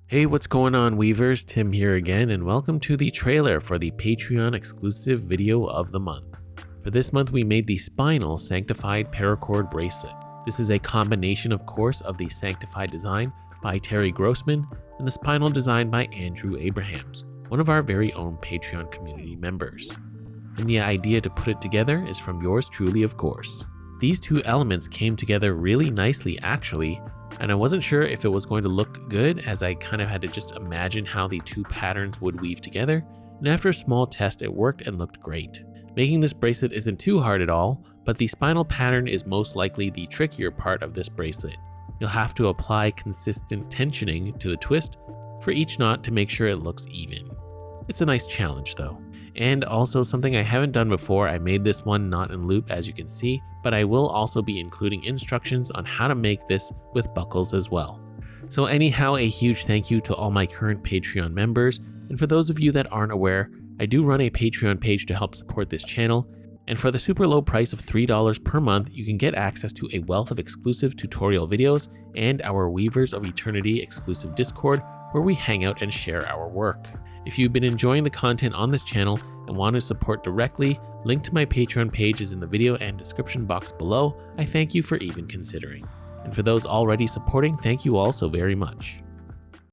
Hey, what's going on, Weavers? Tim here again, and welcome to the trailer for the Patreon exclusive video of the month. For this month, we made the Spinal Sanctified Paracord bracelet. This is a combination, of course, of the Sanctified design by Terry Grossman and the Spinal design by Andrew Abrahams, one of our very own Patreon community members. And the idea to put it together is from yours truly, of course. These two elements came together really nicely, actually, and I wasn't sure if it was going to look good, as I kind of had to just imagine how the two patterns would weave together, and after a small test it worked and looked great. Making this bracelet isn't too hard at all, but the spinal pattern is most likely the trickier part of this bracelet. You'll have to apply consistent tensioning to the twist for each knot to make sure it looks even. It's a nice challenge though. And also something I haven't done before, I made this one not in loop as you can see, but I will also be including instructions on how to make this with buckles as well. So anyhow, a huge thank you to all my current Patreon members, and for those of you that aren't aware, I do run a Patreon page to help support this channel, and for the super low price of $3 per month, you can get access to a wealth of exclusive tutorial videos and our Weavers of Eternity exclusive Discord where we hang out and share our work. If you've been enjoying the content on this channel and want to support directly, link to my Patreon page is in the video and description box below. I thank you for even considering. And for those already supporting, thank you all so very much.